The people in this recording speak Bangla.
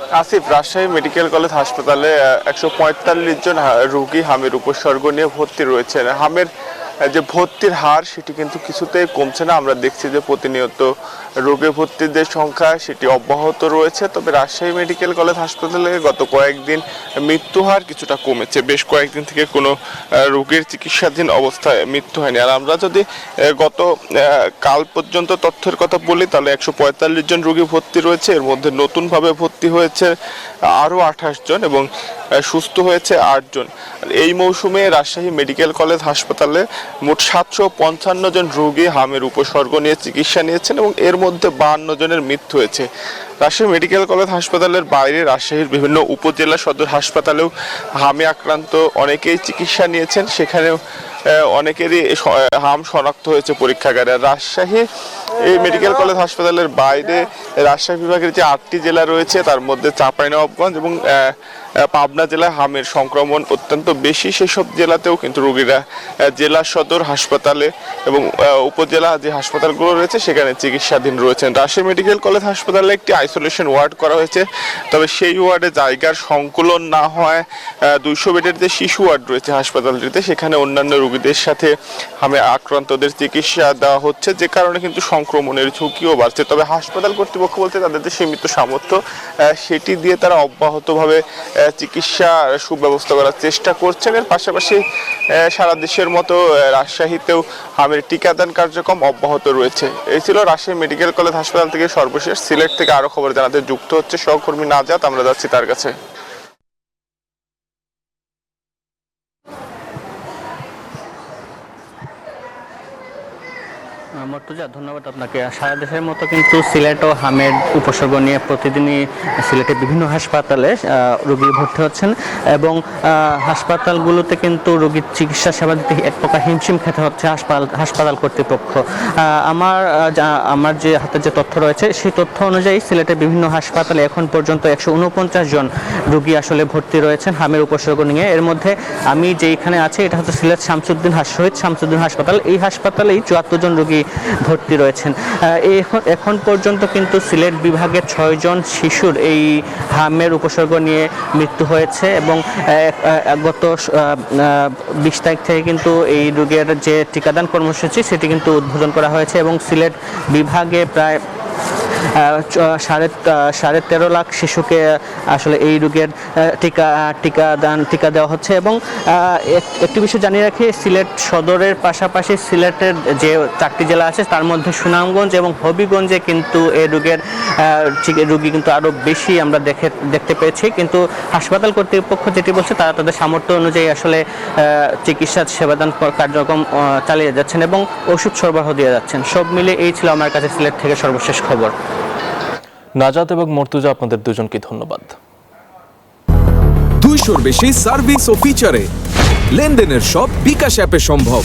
আসিফ, রাজশাহী মেডিকেল কলেজ হাসপাতালে 145 জন রোগী হামের উপসর্গ নিয়ে ভর্তি রয়েছেন। হামের যে ভর্তির হার সেটি কিন্তু কিছুতেই কমছে না। আমরা দেখছি যে প্রতিনিয়ত রোগে ভর্তিদের সংখ্যা সেটি অব্যাহত রয়েছে। তবে রাজশাহী মেডিকেল কলেজ হাসপাতালে গত কয়েকদিন মৃত্যু হার কিছুটা কমেছে। বেশ কয়েকদিন থেকে কোনো রোগীর চিকিৎসাধীন অবস্থায় মৃত্যু হয়নি। আর আমরা যদি গত কাল পর্যন্ত তথ্যের কথা বলি তাহলে 145 জন রোগী ভর্তি রয়েছে। এর মধ্যে নতুনভাবে ভর্তি হয়েছে আরও 28 জন এবং সুস্থ হয়েছে 8 জন। এই মৌসুমে রাজশাহী মেডিকেল কলেজ হাসপাতালে মোট 755 জন রোগী হামের উপসর্গ নিয়ে চিকিৎসা নিয়েছেন এবং এর মধ্যে 52 জনের মৃত্যু হয়েছে। রাজশাহী মেডিকেল কলেজ হাসপাতালের বাইরে রাজশাহীর বিভিন্ন উপজেলা সদর হাসপাতালেও হামে আক্রান্ত অনেকেই চিকিৎসা নিয়েছেন। সেখানেও অনেকেরই হাম শনাক্ত হয়েছে পরীক্ষাগারে। রাজশাহী এই মেডিকেল কলেজ হাসপাতালের বাইরে রাজশাহী বিভাগের যে 8টি জেলা রয়েছে তার মধ্যে চাঁপাইনবাবগঞ্জ এবং পাবনা জেলায় হামের সংক্রমণ অত্যন্ত বেশি। সেসব জেলাতেও কিন্তু রোগীরা জেলা সদর হাসপাতালে এবং উপজেলা যে হাসপাতালগুলো রয়েছে সেখানে চিকিৎসাধীন রয়েছেন। রাজশাহী মেডিকেল কলেজ হাসপাতালে একটি আইসোলেশন ওয়ার্ড করা হয়েছে। তবে সেই ওয়ার্ডে জায়গার সংকুলন না হয় 200 বেডের যে শিশু ওয়ার্ড রয়েছে হাসপাতালটিতে সেখানে অন্যান্য রোগীদের সাথে হামে আক্রান্তদের চিকিৎসা দেওয়া হচ্ছে, যে কারণে কিন্তু সংক্রমণের ঝুঁকিও বাড়ছে। তবে হাসপাতাল কর্তৃপক্ষ বলতে তাদের যে সীমিত সামর্থ্য সেটি দিয়ে তারা অব্যাহতভাবে চিকিৎসা সুব্যবস্থা করার চেষ্টা করছেন। এর পাশাপাশি সারা দেশের মতো রাজশাহীতেও হামের টিকাদান কার্যক্রম অব্যাহত রয়েছে। এই ছিল রাজশাহী মেডিকেল কলেজ হাসপাতাল থেকে সর্বশেষ। সিলেট থেকে আরো খবর জানাতে যুক্ত হচ্ছে সহকর্মী নাজাত, আমরা যাচ্ছি তার কাছে। মর্তুজা, ধন্যবাদ আপনাকে। সারা দেশের মতো কিন্তু সিলেটও হামের উপসর্গ নিয়ে প্রতিদিনই সিলেটের বিভিন্ন হাসপাতালে রোগী ভর্তি হচ্ছেন এবং হাসপাতালগুলোতে কিন্তু রোগীর চিকিৎসা সেবা দিতে এক প্রকার হিমশিম খেতে হচ্ছে হাসপাতাল কর্তৃপক্ষ। আমার যে হাতে যে তথ্য রয়েছে সেই তথ্য অনুযায়ী সিলেটের বিভিন্ন হাসপাতালে এখন পর্যন্ত 149 জন রোগী আসলে ভর্তি রয়েছেন হামের উপসর্গ নিয়ে। এর মধ্যে আমি যেখানে আছি এটা হচ্ছে সিলেট শহীদ শামসুদ্দিন হাসপাতাল। এই হাসপাতালেই 74 জন রোগী ভর্তি রয়েছেন। এখন পর্যন্ত কিন্তু সিলেট বিভাগের 6 জন শিশুর এই হামের উপসর্গ নিয়ে মৃত্যু হয়েছে এবং গত 20 তারিখ থেকে কিন্তু এই রোগের যে টিকাদান কর্মসূচি সেটি কিন্তু উদ্বোধন করা হয়েছে এবং সিলেট বিভাগে প্রায় 13.5 লাখ শিশুকে আসলে এই রোগের টিকা দেওয়া হচ্ছে। এবং একটি বিষয় জানিয়ে রাখি, সিলেট সদরের পাশাপাশি সিলেটের যে 4টি জেলা আছে তার মধ্যে সুনামগঞ্জ এবং হবিগঞ্জে কিন্তু এই রোগের রোগী কিন্তু আরও বেশি আমরা দেখতে পেয়েছি। কিন্তু হাসপাতাল কর্তৃপক্ষ যেটি বলছে তারা তাদের সামর্থ্য অনুযায়ী আসলে চিকিৎসা সেবাদান কার্যক্রম চালিয়ে যাচ্ছেন এবং ওষুধ সরবরাহ দিয়ে যাচ্ছেন। সব মিলে এই ছিল আমার কাছে সিলেট থেকে সর্বশেষ খবর। নাজাত এবং মর্তুজা, আপনাদের দুজনকে ধন্যবাদ। 200-র বেশি সার্ভিস ও ফিচারে লেনদেনের সব বিকাশ অ্যাপে সম্ভব।